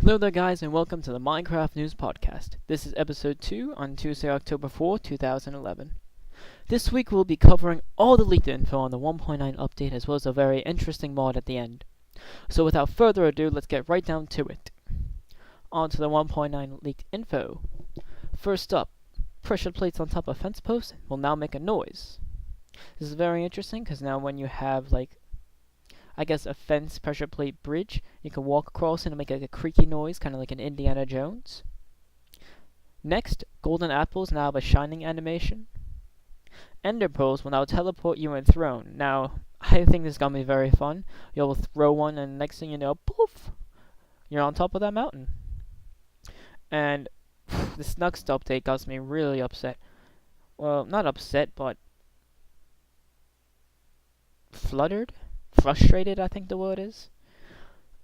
Hello there guys and welcome to the Minecraft News Podcast. This is episode 2 on Tuesday, October 4, 2011. This week we'll be covering all the leaked info on the 1.9 update as well as a very interesting mod at the end. So without further ado, let's get right down to it. On to the 1.9 leaked info. First up, pressure plates on top of fence posts will now make a noise. This is very interesting because now when you have a fence pressure plate bridge, you can walk across and make a creaky noise, kind of like an Indiana Jones. Next, golden apples now have a shining animation. Ender pearls will now teleport you in throne. Now, I think this is gonna be very fun. You'll throw one, and next thing you know, poof, you're on top of that mountain. And this next update got me really upset. Well, not upset, but frustrated, I think the word is.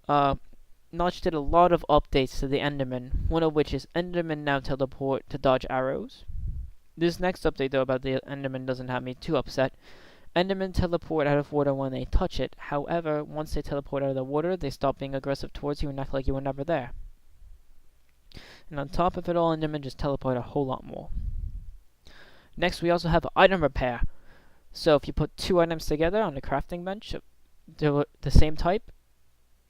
Notch did a lot of updates to the Enderman, one of which is Enderman now teleport to dodge arrows. This next update though about the Enderman doesn't have me too upset. Endermen teleport out of water when they touch it. However, once they teleport out of the water, they stop being aggressive towards you and act like you were never there. And on top of it all, Endermen just teleport a whole lot more. Next, we also have item repair. So if you put two items together on the crafting bench, the same type,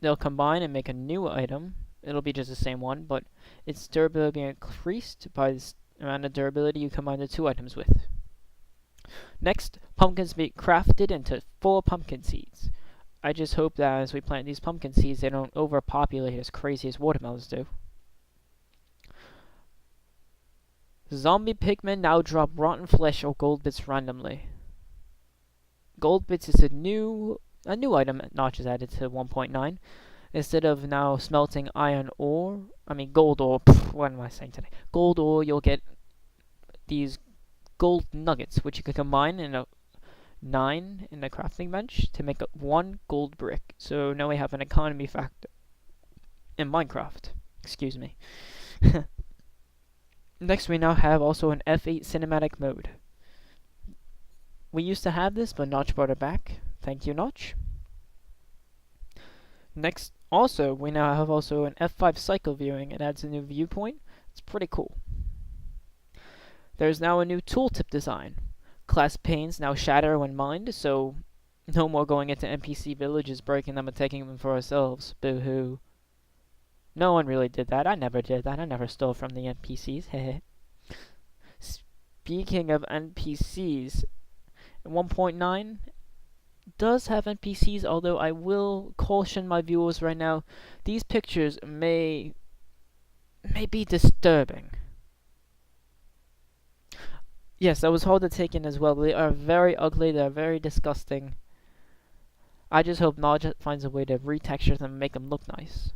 they'll combine and make a new item. It'll be just the same one, but its durability increased by the amount of durability you combine the two items with. Next, pumpkins be crafted into 4 pumpkin seeds. I just hope that as we plant these pumpkin seeds, they don't overpopulate as crazy as watermelons do. Zombie pigmen now drop rotten flesh or gold bits randomly. Gold bits is a new item Notch has added to 1.9. Instead of now smelting gold ore, what am I saying today? Gold ore, you'll get these gold nuggets, which you can combine in a 9 in the crafting bench to make 1 gold brick. So now we have an economy factor in Minecraft. Excuse me. Next, we now have also an F8 cinematic mode. We used to have this, but Notch brought it back. Thank you, Notch. Next, also, we now have also an F5 cycle viewing. It adds a new viewpoint. It's pretty cool. There's now a new tooltip design. Class panes now shatter when mined, so no more going into NPC villages, breaking them and taking them for ourselves. Boo-hoo. No one really did that. I never did that. I never stole from the NPCs. Hehe. Speaking of NPCs, 1.9 does have NPCs, although I will caution my viewers right now, these pictures may be disturbing. Yes, that was hard to take in as well. They are very ugly, they are very disgusting. I just hope Notch finds a way to retexture them and make them look nice.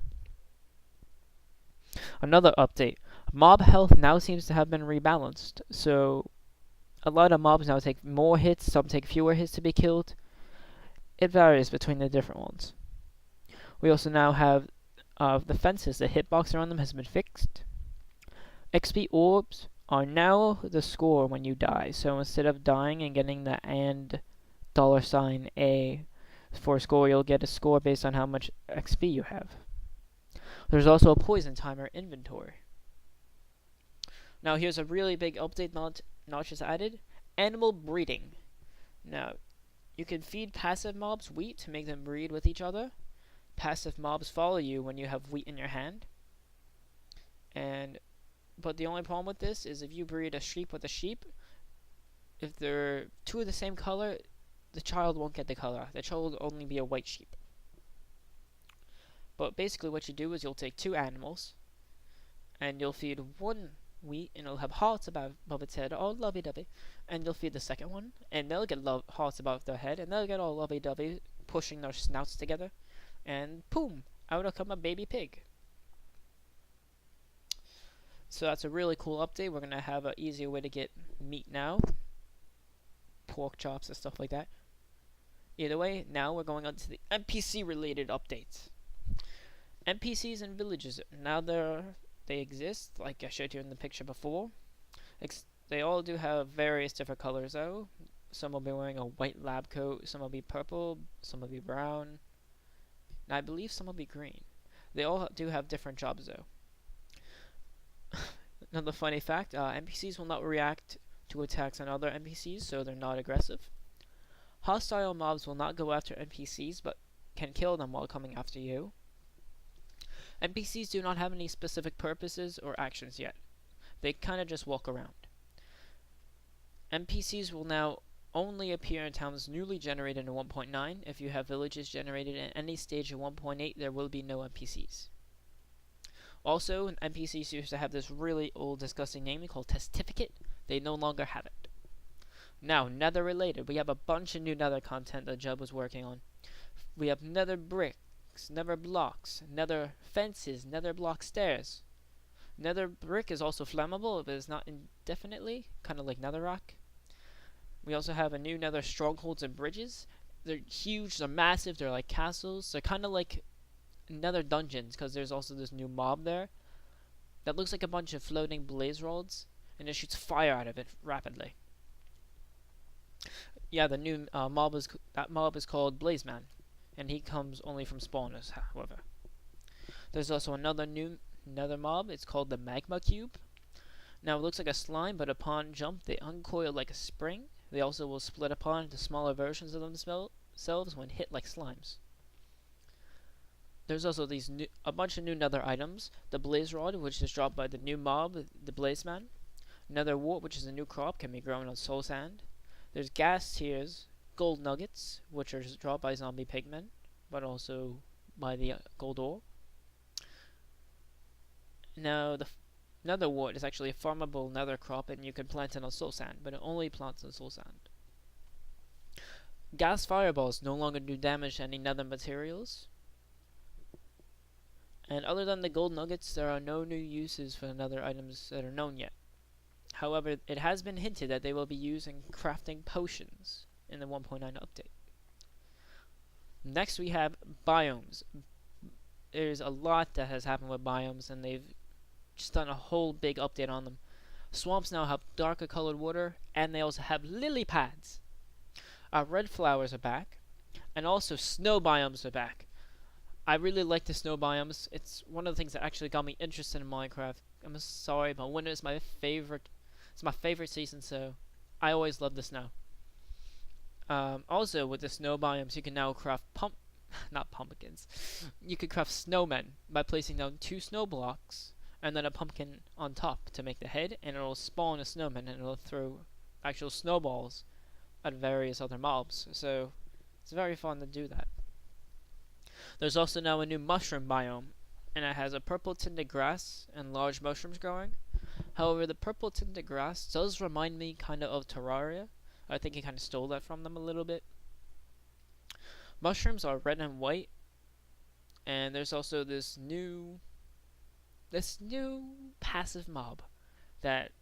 Another update. Mob health now seems to have been rebalanced, so a lot of mobs now take more hits, some take fewer hits to be killed. It varies between the different ones. We also now have the fences. The hitbox around them has been fixed. XP orbs are now the score when you die. So instead of dying and getting the $A for a score, you'll get a score based on how much XP you have. There's also a poison timer inventory. Now here's a really big update Notch has added. Animal breeding. Now, you can feed passive mobs wheat to make them breed with each other. Passive mobs follow you when you have wheat in your hand. But the only problem with this is if you breed a sheep with a sheep, if they're two of the same color, the child won't get the color. The child will only be a white sheep. But basically what you do is you'll take 2 animals, and you'll feed one wheat, and it'll have hearts above its head, all lovey-dovey, and you'll feed the second one, and they'll get hearts above their head, and they'll get all lovey-dovey, pushing their snouts together, and boom, out will come a baby pig. So that's a really cool update. We're going to have an easier way to get meat now, pork chops and stuff like that. Either way, now we're going on to the NPC related updates. NPCs in villages, now they exist, like I showed you in the picture before. They all do have various different colors though. Some will be wearing a white lab coat, some will be purple, some will be brown, and I believe some will be green. They all do have different jobs though. Another funny fact, NPCs will not react to attacks on other NPCs, so they're not aggressive. Hostile mobs will not go after NPCs, but can kill them while coming after you. NPCs do not have any specific purposes or actions yet. They kind of just walk around. NPCs will now only appear in towns newly generated in 1.9. If you have villages generated in any stage of 1.8, there will be no NPCs. Also, NPCs used to have this really old disgusting name called Testificate. They no longer have it. Now, Nether related, we have a bunch of new Nether content that Jub was working on. We have Nether bricks, Nether blocks, Nether fences, Nether block stairs. Nether brick is also flammable, but it's not indefinitely, kind of like Netherrock. We also have a new Nether strongholds and bridges. They're huge, they're massive, they're like castles. They're kind of like Nether dungeons, because there's also this new mob there that looks like a bunch of floating blaze rods, and it shoots fire out of it rapidly. Yeah, the new mob is called Blazeman, and he comes only from spawners, however. There's also another new Nether mob. It's called the Magma Cube. Now it looks like a slime, but upon jump they uncoil like a spring. They also will split apart into smaller versions of themselves when hit like slimes. There's also a bunch of new Nether items. The Blaze Rod, which is dropped by the new mob, the Blazeman. Nether Wart, which is a new crop, can be grown on soul sand. There's gas tears, gold nuggets, which are dropped by zombie pigmen, but also by the gold ore. Now, the Nether Wart is actually a farmable nether crop, and you can plant it on soul sand, but it only plants on soul sand. Gas fireballs no longer do damage to any nether materials. And other than the gold nuggets, there are no new uses for nether items that are known yet. However, it has been hinted that they will be used in crafting potions in the 1.9 update. Next we have biomes. There's a lot that has happened with biomes, and they've just done a whole big update on them. Swamps now have darker colored water, and they also have lily pads. Red flowers are back, and also snow biomes are back. I really like the snow biomes. It's one of the things that actually got me interested in Minecraft. I'm sorry, but winter is my favorite. It's my favorite season, so I always love the snow. Also, with the snow biomes, you can now craft not pumpkins. You could craft snowmen by placing down 2 snow blocks and then a pumpkin on top to make the head, and it'll spawn a snowman and it'll throw actual snowballs at various other mobs. So it's very fun to do that. There's also now a new mushroom biome, and it has a purple tinted grass and large mushrooms growing. However, the purple tinted grass does remind me kind of Terraria. I think he kind of stole that from them a little bit. Mushrooms are red and white, and there's also this new passive mob that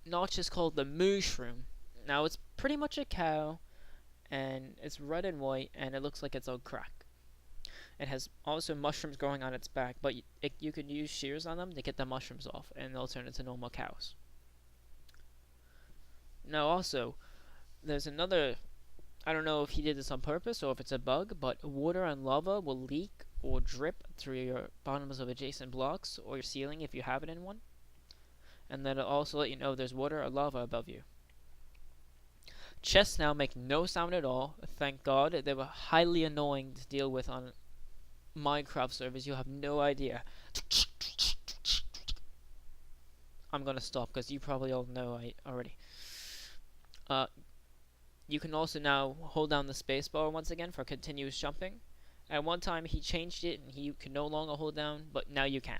Notch is called the mushroom. Now it's pretty much a cow, and it's red and white, and it looks like it's on crack. It has also mushrooms growing on its back, but you can use shears on them to get the mushrooms off, and they'll turn into normal cows. Now also, there's another, I don't know if he did this on purpose or if it's a bug, but water and lava will leak or drip through your bottoms of adjacent blocks or your ceiling if you have it in one. And then it'll also let you know there's water or lava above you. Chests now make no sound at all, thank God. They were highly annoying to deal with on Minecraft servers. You have no idea. I'm gonna stop because you probably all know already. You can also now hold down the spacebar once again for continuous jumping. At one time he changed it and you can no longer hold down, but now you can.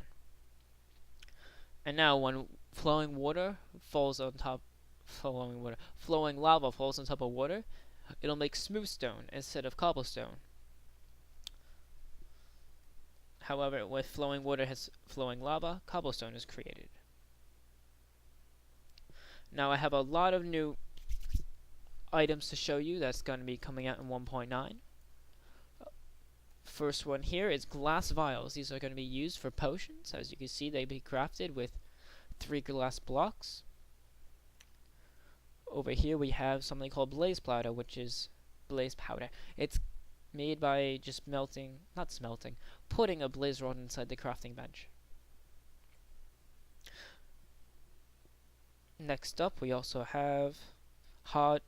And now when flowing lava falls on top of water, it'll make smooth stone instead of cobblestone. However, with flowing water has flowing lava, cobblestone is created. Now I have a lot of new items to show you that's going to be coming out in 1.9. First one here is glass vials. These are going to be used for potions. As you can see, they be crafted with 3 glass blocks. Over here we have something called blaze powder, which is blaze powder. It's made by just putting a blaze rod inside the crafting bench. Next up, we also have hard.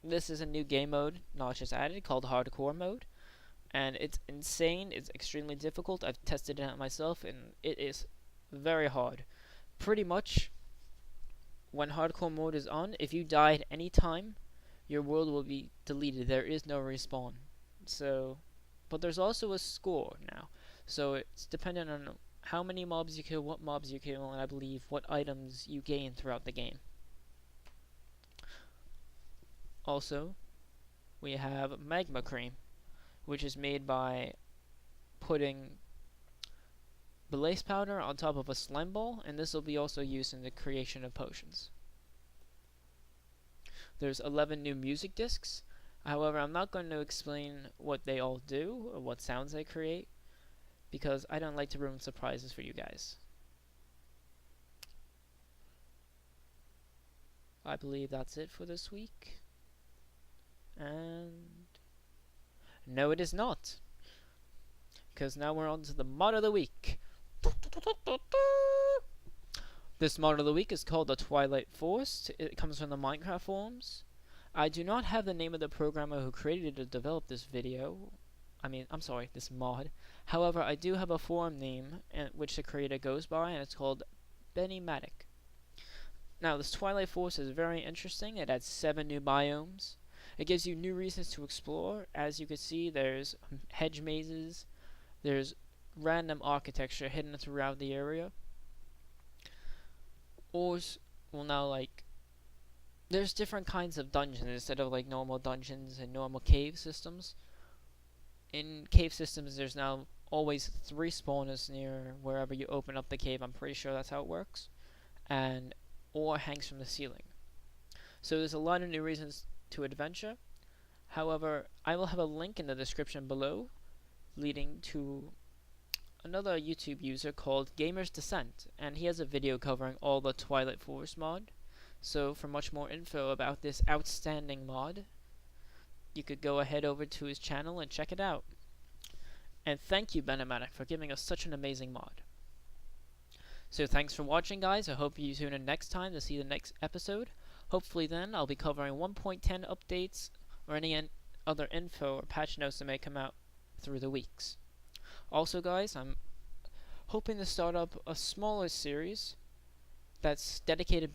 This is a new game mode Notch has added called Hardcore mode, and it's insane. It's extremely difficult. I've tested it out myself, and it is very hard. Pretty much, when Hardcore mode is on, if you die at any time, your world will be deleted. There is no respawn. So, but there's also a score now. So it's dependent on how many mobs you kill, what mobs you kill, and I believe what items you gain throughout the game. Also, we have Magma Cream, which is made by putting blaze powder on top of a slime ball, and this will be also used in the creation of potions. There's 11 new music discs. However, I'm not going to explain what they all do or what sounds they create, because I don't like to ruin surprises for you guys. I believe that's it for this week. And no, it is not, because now we're on to the mod of the week. This mod of the week is called the Twilight Forest. It comes from the Minecraft forums. I do not have the name of the programmer who created or developed this this mod. However, I do have a forum name which the creator goes by, and it's called Bennymatic. Now, this Twilight Forest is very interesting. It adds 7 new biomes. It gives you new reasons to explore. As you can see, there's hedge mazes. There's random architecture hidden throughout the area. There's different kinds of dungeons instead of like normal dungeons and normal cave systems. In cave systems, there's now always 3 spawners near wherever you open up the cave. I'm pretty sure that's how it works. And ore hangs from the ceiling. So there's a lot of new reasons to adventure. However, I will have a link in the description below leading to another YouTube user called Dissent, and he has a video covering all the Twilight Forest mod. So for much more info about this outstanding mod, you could go ahead over to his channel and check it out. And thank you, Benematic, for giving us such an amazing mod. So thanks for watching, guys. I hope you tune in next time to see the next episode. Hopefully then I'll be covering 1.10 updates or any other info or patch notes that may come out through the weeks. Also, guys, I'm hoping to start up a smaller series that's dedicated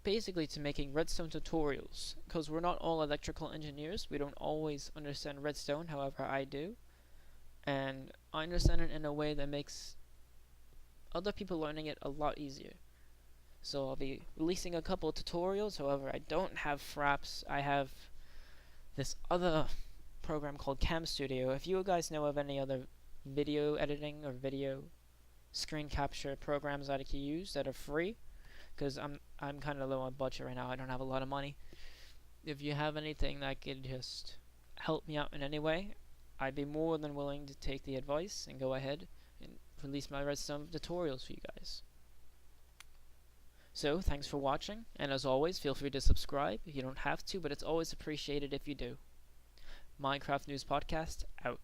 basically to making redstone tutorials, because we're not all electrical engineers. We don't always understand redstone, however I do, and I understand it in a way that makes other people learning it a lot easier. So I'll be releasing a couple of tutorials. However, I don't have Fraps. I have this other program called Cam Studio. If you guys know of any other video editing or video screen capture programs that I can use that are free, because I'm kind of low on budget right now. I don't have a lot of money. If you have anything that could just help me out in any way, I'd be more than willing to take the advice and go ahead and release my redstone tutorials for you guys. So, thanks for watching, and as always, feel free to subscribe. You don't have to, but it's always appreciated if you do. Minecraft News Podcast, out.